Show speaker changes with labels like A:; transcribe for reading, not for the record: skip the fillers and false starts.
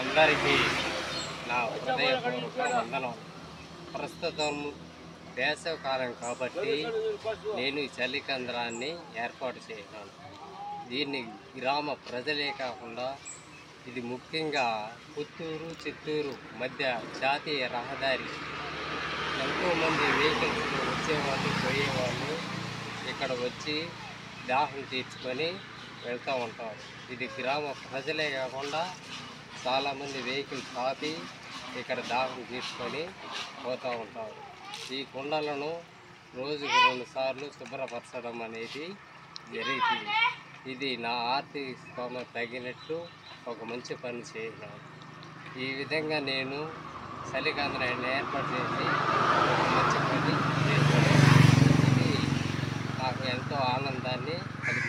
A: అందరికీ నా హృదయపూర్వక వందనం. ప్రస్తుతం వేసవికాలం కాబట్టి నేను ఈ చలి కేంద్రాన్ని ఏర్పాటు చేశాను. దీన్ని గ్రామ ప్రజలే కాకుండా ఇది ముఖ్యంగా పుత్తూరు చిత్తూరు మధ్య జాతీయ రహదారి. ఎంతోమంది వెహికల్స్లో వచ్చేవాళ్ళు పోయేవాళ్ళు ఇక్కడ వచ్చి దాహం తీర్చుకొని వెళ్తూ ఉంటారు. ఇది గ్రామ ప్రజలే కాకుండా చాలామంది వెహికల్స్ ఆపి ఇక్కడ దాహం తీసుకొని పోతూ ఉంటారు. ఈ కుండలను రోజుకు 2 సార్లు శుభ్రపరచడం అనేది జరుగుతుంది. ఇది నా ఆర్థిక స్తోమత తగినట్టు ఒక మంచి పని చేసినాను. ఈ విధంగా నేను చలి కేంద్రాన్ని ఏర్పాటు చేసి ఒక మంచి పని చేశాను. ఇది నాకు ఎంతో ఆనందాన్ని కలిగి